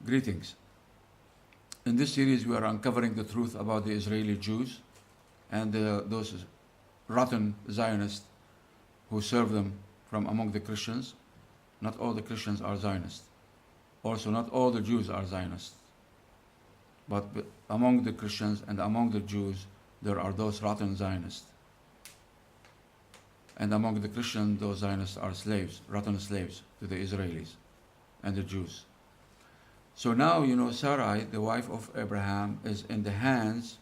Greetings. In this series, we are uncovering the truth about the Israeli Jews and those rotten Zionists who serve them from among the Christians. Not all the Christians are Zionists. Also, not all the Jews are Zionists. But among the Christians and among the Jews, there are those rotten Zionists. And among the Christians, those Zionists are slaves, rotten slaves to the Israelis and the Jews. So now, Sarai, the wife of Abraham, is in the hands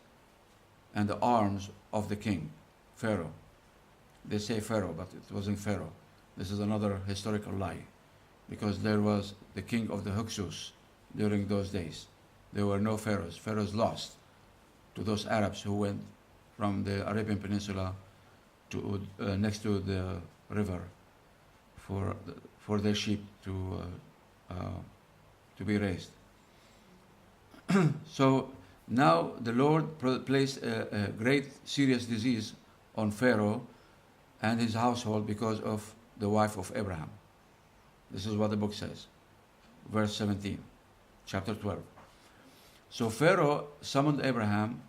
and the arms of the king, Pharaoh. They say Pharaoh, but it wasn't Pharaoh. This is another historical lie, because there was the king of the Hyksos during those days. There were no pharaohs. Pharaohs lost to those Arabs who went from the Arabian Peninsula to next to the river for their sheep to be raised. So now the Lord placed a great serious disease on Pharaoh and his household because of the wife of Abraham. This is what the book says, verse 17, chapter 12. So Pharaoh summoned Abraham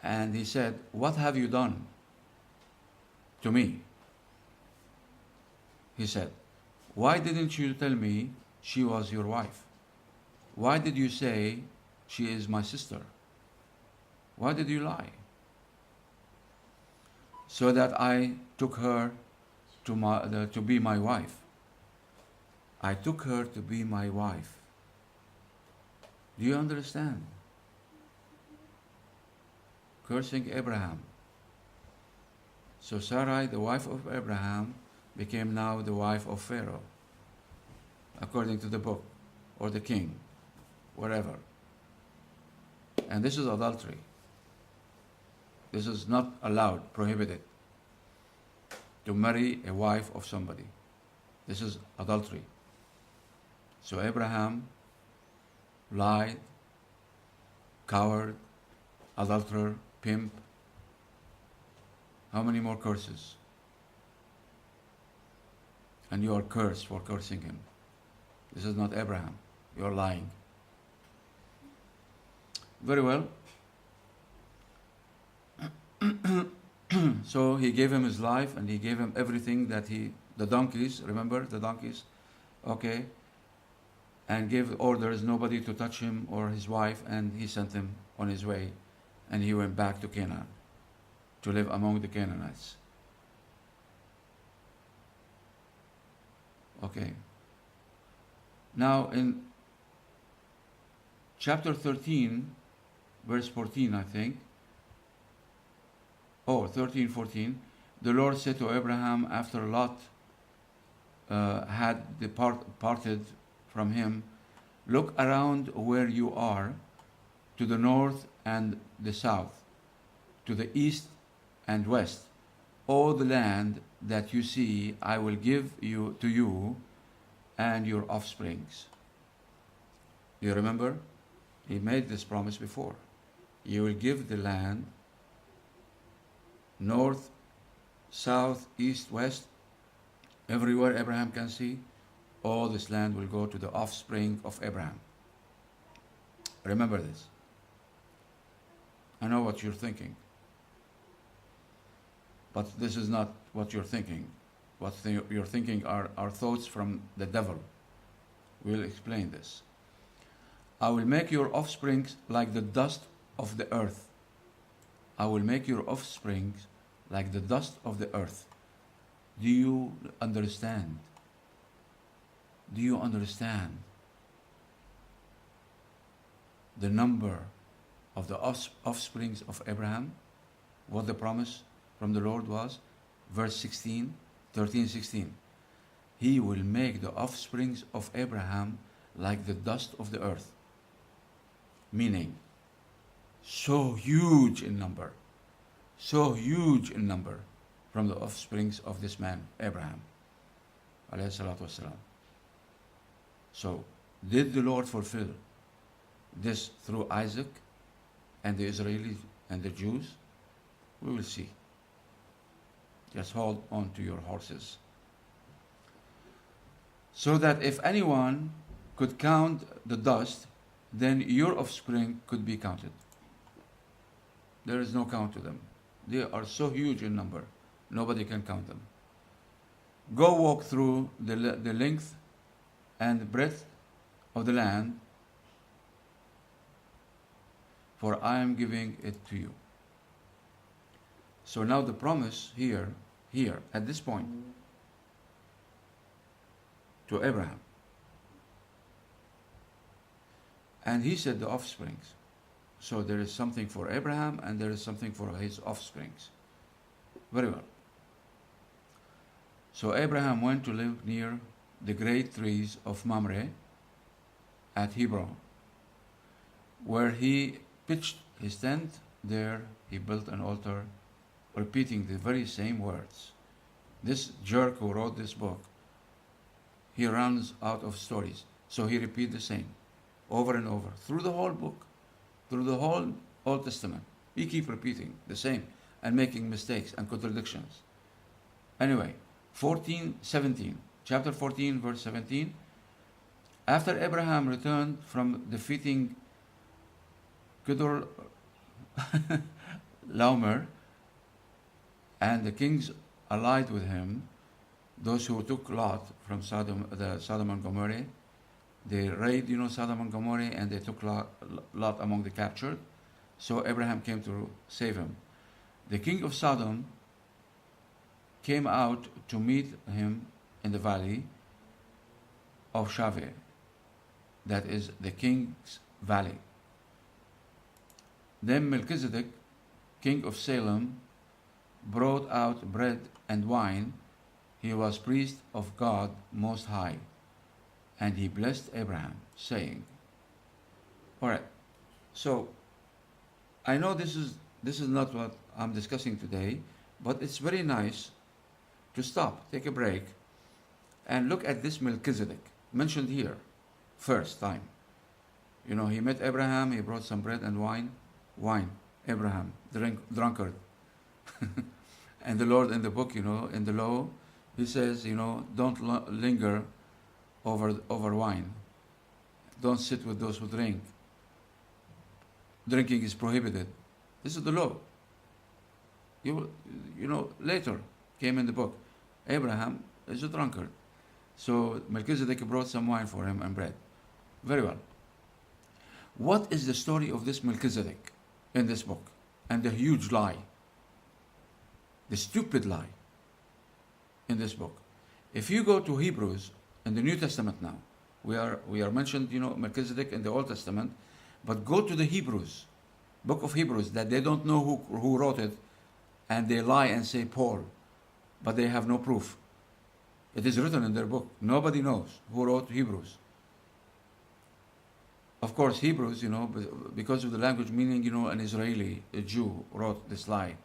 and he said, "What have you done to me?" He said, "Why didn't you tell me she was your wife? Why did you say she is my sister? Why did you lie? So that I took her to be my wife. I took her to be my wife." Do you understand? Cursing Abraham. So Sarai, the wife of Abraham, became now the wife of Pharaoh, according to the book, or the king, whatever. And this is adultery. This is not allowed, prohibited, to marry a wife of somebody. This is adultery. So Abraham lied, coward, adulterer, pimp. How many more curses? And you are cursed for cursing him. This is not Abraham. You are lying. Very well. So he gave him his life and he gave him everything that the donkeys, remember the donkeys? Okay. And gave orders nobody to touch him or his wife, and he sent him on his way, and he went back to Canaan to live among the Canaanites. Okay. Now in chapter 13, verse 14, I think, 13, 14, the Lord said to Abraham after Lot had departed from him, "Look around where you are, to the north and the south, to the east and west. All the land that you see I will give to you and your offsprings." You remember? He made this promise before. You will give the land, north, south, east, west, everywhere Abraham can see. All this land will go to the offspring of Abraham. Remember this. I know what you're thinking. But this is not what you're thinking. What you're thinking are thoughts from the devil. We'll explain this. "I will make your offspring like the dust of the earth." I will make your offspring like the dust of the earth. Do you understand? Do you understand the number of the offsprings of Abraham? What the promise from the Lord was? Verse 16, 13, 16. He will make the offsprings of Abraham like the dust of the earth. Meaning, so huge in number from the offsprings of this man, Abraham. Alayhi salatu wasalam. So, did the Lord fulfill this through Isaac and the Israelis and the Jews? We will see. Just hold on to your horses. So that if anyone could count the dust, then your offspring could be counted. There is no count to them. They are so huge in number, nobody can count them. Go walk through the length and breadth of the land, for I am giving it to you. So now the promise here, at this point, to Abraham. And he said the offsprings. So there is something for Abraham and there is something for his offsprings. Very well. So Abraham went to live near the great trees of Mamre at Hebron, where he pitched his tent. There he built an altar, repeating the very same words. This jerk who wrote this book, he runs out of stories. So he repeats the same over and over through the whole book, through the whole Old Testament. He keeps repeating the same and making mistakes and contradictions. Anyway, 14:17, chapter 14, verse 17. After Abraham returned from defeating Kedor Laomer and the kings allied with him, those who took Lot from Sodom and Gomorrah, they raid, Sodom and Gomorrah, and they took Lot among the captured. So Abraham came to save him. The king of Sodom came out to meet him in the valley of Shaveh, that is the king's valley. Then Melchizedek, king of Salem, brought out bread and wine. He was priest of God Most High, and he blessed Abraham, saying, all right, so I know this is not what I'm discussing today, but it's very nice to stop, take a break, and look at this Melchizedek, mentioned here, first time. He met Abraham, he brought some bread and wine, Abraham, drunkard. And the Lord in the book, in the law, he says, don't linger over wine. Don't sit with those who drink. Drinking is prohibited. This is the law. Later came in the book, Abraham is a drunkard. So Melchizedek brought some wine for him and bread. Very well. What is the story of this Melchizedek in this book? And the huge lie, the stupid lie in this book. If you go to Hebrews in the New Testament now, we are mentioned, Melchizedek in the Old Testament, but go to the Hebrews, book of Hebrews, that they don't know who wrote it, and they lie and say Paul, but they have no proof. It is written in their book. Nobody knows who wrote Hebrews. Of course, Hebrews, because of the language meaning, an Israeli, a Jew, wrote this lie,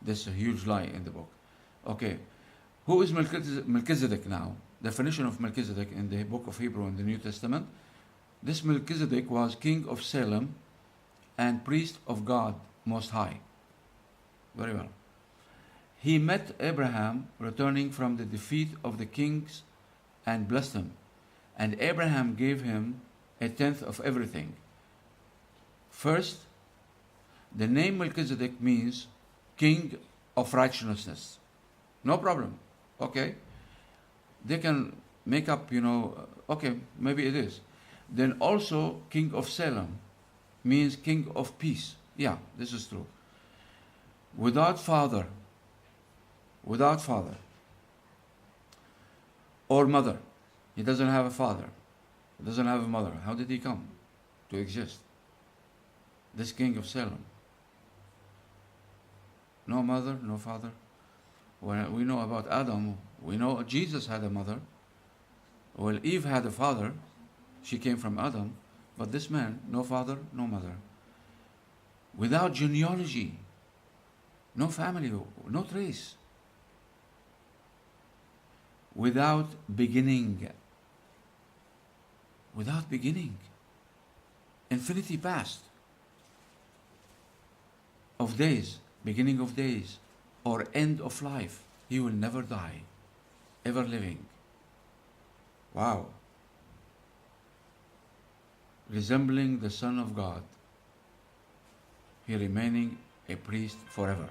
this huge lie in the book. Okay, who is Melchizedek now? Definition of Melchizedek in the book of Hebrew in the New Testament. This Melchizedek was king of Salem and priest of God Most High. Very well. He met Abraham returning from the defeat of the kings and blessed him. And Abraham gave him a tenth of everything. First, the name Melchizedek means king of righteousness. No problem. Okay. They can make up, okay, maybe it is. Then also, king of Salem means king of peace. Yeah, this is true. Without father or mother. He doesn't have a father. He doesn't have a mother. How did he come to exist? This king of Salem. No mother, no father. When we know about Adam, we know Jesus had a mother. Well, Eve had a father. She came from Adam. But this man, no father, no mother. Without genealogy. No family, no trace. Without beginning. Without beginning. Infinity past. Of days, beginning of days, or end of life. He will never die. Ever living. Wow. resembling the Son of God, he remaining a priest forever.